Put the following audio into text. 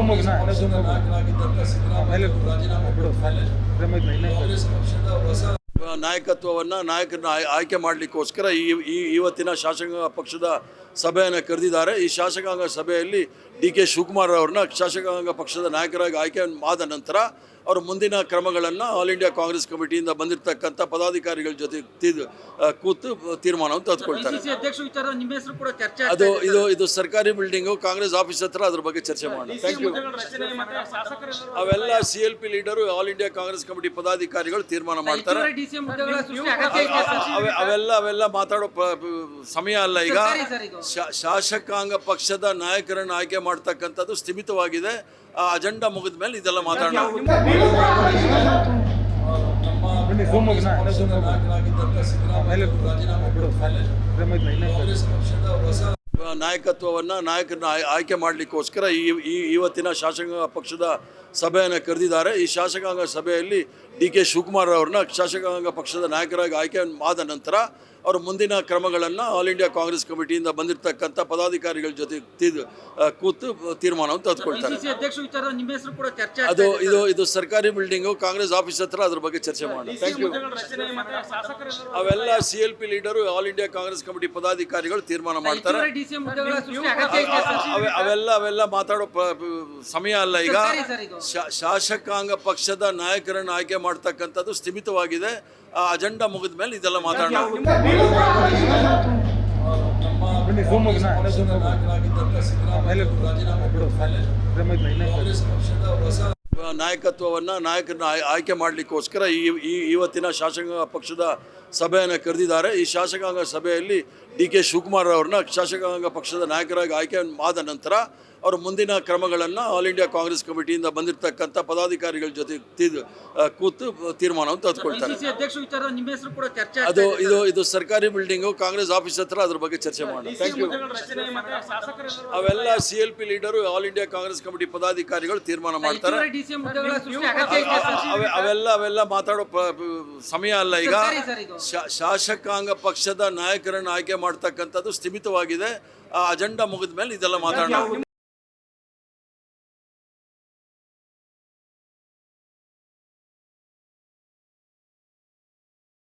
ನಾಯಕರಾಗಿದ್ದಂಥ ಸಿದ್ದರಾಮಯ್ಯ ರಾಜೀನಾಮೆ ಕೊಟ್ಟ ಮೇಲೆ ಕಾಂಗ್ರೆಸ್ ಪಕ್ಷದ ಹೊಸ ನಾಯಕತ್ವವನ್ನು ನಾಯಕರನ್ನ ಆಯ್ಕೆ ಮಾಡಲಿಕ್ಕೋಸ್ಕರ ಇವತ್ತಿನ ಶಾಸಕಾಂಗ ಪಕ್ಷದ ಸಭೆಯನ್ನು ಕರೆದಿದ್ದಾರೆ. ಈ ಶಾಸಕಾಂಗ ಸಭೆಯಲ್ಲಿ ಡಿ.ಕೆ. ಶಿವಕುಮಾರ್ ಅವ್ರನ್ನ ಶಾಸಕಾಂಗ ಪಕ್ಷದ ನಾಯಕರಾಗಿ ಆಯ್ಕೆ ಆದ ನಂತರ ಅವರು ಮುಂದಿನ ಕ್ರಮಗಳನ್ನು ಆಲ್ ಇಂಡಿಯಾ ಕಾಂಗ್ರೆಸ್ ಕಮಿಟಿಯಿಂದ ಬಂದಿರತಕ್ಕಂಥ ಪದಾಧಿಕಾರಿಗಳ ಜೊತೆ ಕೂತು ತೀರ್ಮಾನವನ್ನು ತೆಗೆದುಕೊಳ್ತಾರೆ. ಇದು ಸರ್ಕಾರಿ ಬಿಲ್ಡಿಂಗು, ಕಾಂಗ್ರೆಸ್ ಆಫೀಸ್ ಹತ್ರ ಅದ್ರ ಬಗ್ಗೆ ಚರ್ಚೆ ಮಾಡೋಣ. Thank you. ಅವೆಲ್ಲ CLP leader, all India Congress committee ಪದಾಧಿಕಾರಿಗಳು ತೀರ್ಮಾನ ಮಾಡ್ತಾರೆ. ಅವೆಲ್ಲ ಮಾತಾಡೋ ಸಮಯ ಅಲ್ಲ ಈಗ. ಶಾಸಕಾಂಗ ಪಕ್ಷದ ನಾಯಕರನ್ನು ಆಯ್ಕೆ ಮಾಡ್ತಕ್ಕಂಥದ್ದು ಸ್ಥಿಮಿತವಾಗಿದೆ. ಆ ಅಜೆಂಡಾ ಮುಗಿದ ಮೇಲೆ ಇದೆಲ್ಲ ಮಾತಾಡೋಣ. ನಾಯಕತ್ವವನ್ನು ನಾಯಕರನ್ನ ಆಯ್ಕೆ ಮಾಡಲಿಕ್ಕೋಸ್ಕರ ಇವತ್ತಿನ ಶಾಸಕಾಂಗ ಪಕ್ಷದ ಸಭೆಯನ್ನು ಕರೆದಿದ್ದಾರೆ. ಈ ಶಾಸಕಾಂಗ ಸಭೆಯಲ್ಲಿ ಡಿ.ಕೆ. ಶಿವಕುಮಾರ್ ಅವ್ರನ್ನ ಶಾಸಕಾಂಗ ಪಕ್ಷದ ನಾಯಕರಾಗಿ ಆಯ್ಕೆ ಆದ ನಂತರ ಅವರು ಮುಂದಿನ ಕ್ರಮಗಳನ್ನು ಆಲ್ ಇಂಡಿಯಾ ಕಾಂಗ್ರೆಸ್ ಕಮಿಟಿಯಿಂದ ಬಂದಿರತಕ್ಕಂಥ ಪದಾಧಿಕಾರಿಗಳ ಜೊತೆ ಕೂತು ತೀರ್ಮಾನವನ್ನು ತೆಗೆದುಕೊಳ್ತಾರೆ. ಇದು ಸರ್ಕಾರಿ ಬಿಲ್ಡಿಂಗು, ಕಾಂಗ್ರೆಸ್ ಆಫೀಸ್ ಹತ್ರ ಅದ್ರ ಬಗ್ಗೆ ಚರ್ಚೆ ಮಾಡೋಣ. Thank you. ಅವೆಲ್ಲ CLP leader, all India Congress committee ಪದಾಧಿಕಾರಿಗಳು ತೀರ್ಮಾನ ಮಾಡ್ತಾರೆ. ಅವೆಲ್ಲ ಮಾತಾಡೋ ಸಮಯ ಅಲ್ಲ ಈಗ. ಶಾಸಕಾಂಗ ಪಕ್ಷದ ನಾಯಕರನ್ನು ಆಯ್ಕೆ ಮಾಡ್ತಕ್ಕಂಥದ್ದು ಸ್ಥಿಮಿತವಾಗಿದೆ. ಆ ಅಜೆಂಡಾ ಮುಗಿದ ಮೇಲೆ ಇದೆಲ್ಲ ಮಾತಾಡೋಣ. ನಾಯಕತ್ವವನ್ನು ನಾಯಕರನ್ನ ಆಯ್ಕೆ ಮಾಡಲಿಕ್ಕೋಸ್ಕರ ಇವತ್ತಿನ ಶಾಸಕಾಂಗ ಪಕ್ಷದ ಸಭೆಯನ್ನು ಕರೆದಿದ್ದಾರೆ. ಈ ಶಾಸಕಾಂಗ ಸಭೆಯಲ್ಲಿ ಡಿ.ಕೆ. ಶಿವಕುಮಾರ್ ಅವ್ರನ್ನ ಶಾಸಕಾಂಗ ಪಕ್ಷದ ನಾಯಕರಾಗಿ ಆಯ್ಕೆ ಆದ ನಂತರ ಅವರು ಮುಂದಿನ ಕ್ರಮಗಳನ್ನು ಆಲ್ ಇಂಡಿಯಾ ಕಾಂಗ್ರೆಸ್ ಕಮಿಟಿಯಿಂದ ಬಂದಿರತಕ್ಕಂಥ ಪದಾಧಿಕಾರಿಗಳ ಜೊತೆ ಕೂತು ತೀರ್ಮಾನವನ್ನು ತೆಗೆದುಕೊಳ್ತಾರೆ. ಇದು ಸರ್ಕಾರಿ ಬಿಲ್ಡಿಂಗು, ಕಾಂಗ್ರೆಸ್ ಆಫೀಸ್ ಹತ್ರ ಅದ್ರ ಬಗ್ಗೆ ಚರ್ಚೆ ಮಾಡೋಣ. Thank you. ಅವೆಲ್ಲ CLP leader, all India Congress committee ಪದಾಧಿಕಾರಿಗಳು ತೀರ್ಮಾನ ಮಾಡ್ತಾರೆ. ಅವೆಲ್ಲ ಮಾತಾಡೋ ಸಮಯ ಅಲ್ಲ ಈಗ. ಶಾಸಕಾಂಗ ಪಕ್ಷದ ನಾಯಕರನ್ನು ಆಯ್ಕೆ ಮಾಡ್ತಕ್ಕಂಥದ್ದು ಸ್ಥಿಮಿತವಾಗಿದೆ. ಆ ಅಜೆಂಡಾ ಮುಗಿದ ಮೇಲೆ ಇದೆಲ್ಲ ಮಾತಾಡೋಣ.